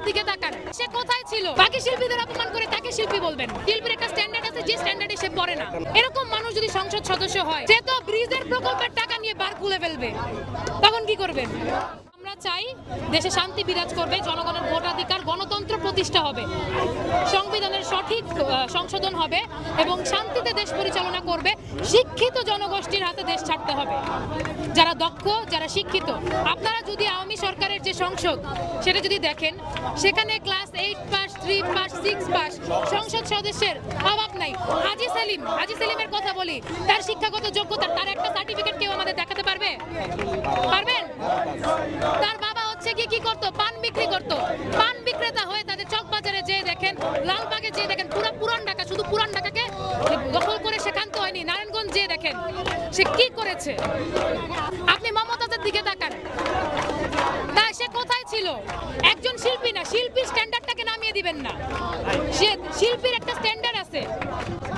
মমতাজের দিকে তাকান, সে কোথায় ছিল? বাকি শিল্পীদের অপমান করে তাকে শিল্পী বলবেন? শিল্পীর একটা স্ট্যান্ডার্ড আছে, যে স্ট্যান্ডার্ডে সে পড়ে না। এরকম মানুষ যদি সংসদ সদস্য হয়, সে তো ব্রিজের প্রকল্পের টাকা নিয়ে বার খুলে ফেলবে, তখন কি করবেন? আমরা চাই দেশে শান্তি বিরাজ করবে, জনগণের ভোটাধিকার, গণতন্ত্র প্রতিষ্ঠা হবে, সংবিধানের সঠিক সংশোধন হবে এবং শান্তিতে দেশ পরিচালনা করবে। শিক্ষিত জনগোষ্ঠীর হাতে দেশ ছাড়তে হবে, যারা দক্ষ, যারা শিক্ষিত। আপনারা যদি আওয়ামী সরকারের যে সংসদ সেটা যদি দেখেন, সেখানে ক্লাস 8 পাস, 3 পাস, 6 পাস সংসদ সদস্যের অভাব নাই। হাজি সেলিমের কথা বলি, তার শিক্ষাগত যোগ্যতা, তার একটা সার্টিফিকেট কেউ আমাদের দেখাতে পারবে? পারবেন? তার বাবা হচ্ছে কি করতো? পান বিক্রি করতো। পান বিক্রেতা হয়ে তাদের চকবাজারে যেয়ে দেখেন, লালবাগে যেয়ে দেখেন, পুরান ঢাকা, শুধু পুরান ঢাকাকে দখল করে সে ক্ষান্ত হয়নি। নারায়ণগঞ্জ যেয়ে দেখেন সে কি করেছে। আপনি মমতাজের দিকে তাকান, তা সে কোথায় ছিল? একজন শিল্পী না, শিল্পীর স্ট্যান্ডার্ডটাকে নামিয়ে দিবেন না। সে শিল্পীর একটা স্ট্যান্ডার্ড আছে,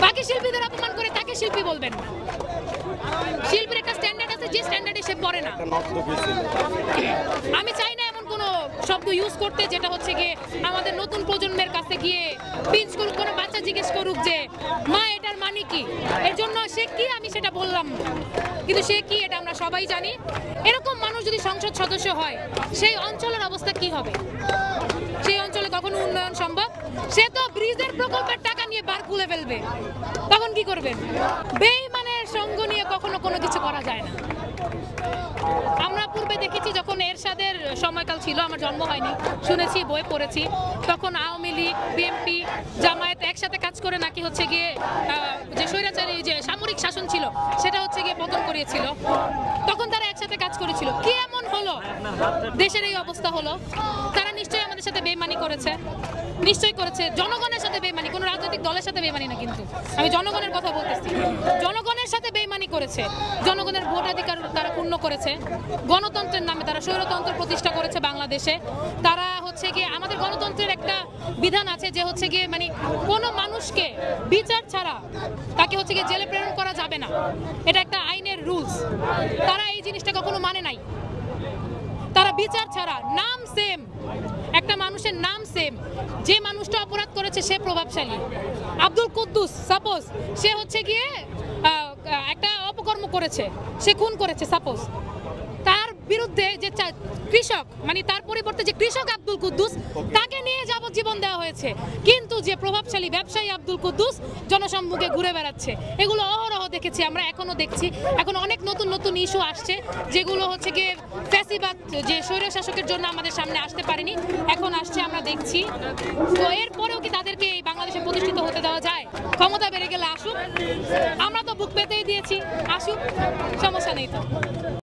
বাকি শিল্পীদের অপমান করে তাকে শিল্পী বলবেন? শিল্পীর একটা স্ট্যান্ডার্ড আছে, যে স্ট্যান্ডার্ডে সে পড়ে না। আমি চাই না এমন কোনো শব্দ ইউজ করতে যেটা হচ্ছে গিয়ে আমাদের নতুন প্রজন্মের কাছে গিয়ে পিঞ্চ করুক, কোনো বাচ্চা জিজ্ঞেস করুক যে মা এটার মানে কি, এর জন্য সে কি আমি সেটা বললাম, কিন্তু সে কি এটা আমরা সবাই জানি। এরকম মানুষ যদি সংসদ সদস্য হয়, সেই অঞ্চলের অবস্থা কি হবে? সেই অঞ্চলে কখনো উন্নয়ন সম্ভব? সে তো ব্রিজের প্রকল্পের টাকা নিয়ে বার খুলে ফেলবে, তখন কি করবেন? বেঈমানের সঙ্গ নিয়ে কখনো কোনো কিছু করা যায় না। আমরা পূর্বে দেখেছি, যখন এরশাদের সময়কাল ছিল, আমার জন্ম হয়নি, শুনেছি, বই পড়েছি, তখন আওয়ামী লীগ, বিএনপি, জামায়াত একসাথে কাজ করে নাকি হচ্ছে গিয়ে যে স্বৈরাচারী যে সামরিক শাসন ছিল সেটা হচ্ছে গিয়ে পতন করিয়েছিল। তখন তারা একসাথে কাজ করেছিল। কি এমন হলো দেশের এই অবস্থা হলো? তারা নিশ্চয়ই আমাদের সাথে বেইমানি করেছে, নিশ্চয়ই করেছে। জনগণের সাথে বেইমানি, কোনো রাজনৈতিক দলের সাথে বেইমানি না, কিন্তু আমি জনগণের কথা বলতেছি। জনগণের সাথে বেইমানি করেছে, জনগণের ভোটাধিকার তারা পূর্ণ করেছে, গণতন্ত্রের নামে তারা স্বৈরতন্ত্র প্রতিষ্ঠা করেছে বাংলাদেশে। তারা হচ্ছে গিয়ে, আমাদের গণতন্ত্রের একটা বিধান আছে যে হচ্ছে গিয়ে মানে কোনো মানুষকে বিচার ছাড়া তাকে হচ্ছে গিয়ে জেলে প্রেরণ করা যাবে না, এটা একটা আইনের রুলস। তারা এই জিনিসটা কখনো মানে নাই। তারা বিচার ছাড়া, নাম সেম, একটা মানুষের নাম সেম, যে মানুষটা অপরাধ করেছে সে প্রভাবশালী। আব্দুল কুদ্দুস সাপোজ সে হচ্ছে গিয়ে একটা অপকর্ম করেছে, সে খুন করেছে সাপোজ, তার বিরুদ্ধে যে কৃষক, মানে তার পরিবর্তে যে কৃষক আব্দুল কুদ্দুস, তাকে নিয়ে যাবজ্জীবন দেওয়া হয়েছে। কিন্তু যে প্রভাবশালী ব্যবসায়ী আব্দুল কুদ্দুস জনসম্মুখে ঘুরে বেড়াচ্ছে, এগুলো অহরহ দেখেছি আমরা, এখনো দেখছি। এখন অনেক নতুন নতুন ইস্যু আসছে যেগুলো হচ্ছে গিয়ে ফ্যাসিবাদ, যে স্বৈরশাসকের জন্য আমাদের সামনে আসতে পারেনি, এখন আসছে, আমরা দেখছি। তো এরপরেও কি তাদেরকে এই বাংলাদেশে প্রতিষ্ঠিত হতে দেওয়া যায়? ক্ষমতা বেড়ে গেলে আসুক, আমরা তো বুক পেতেই দিয়েছি, আসুক, সমস্যা নেই তো।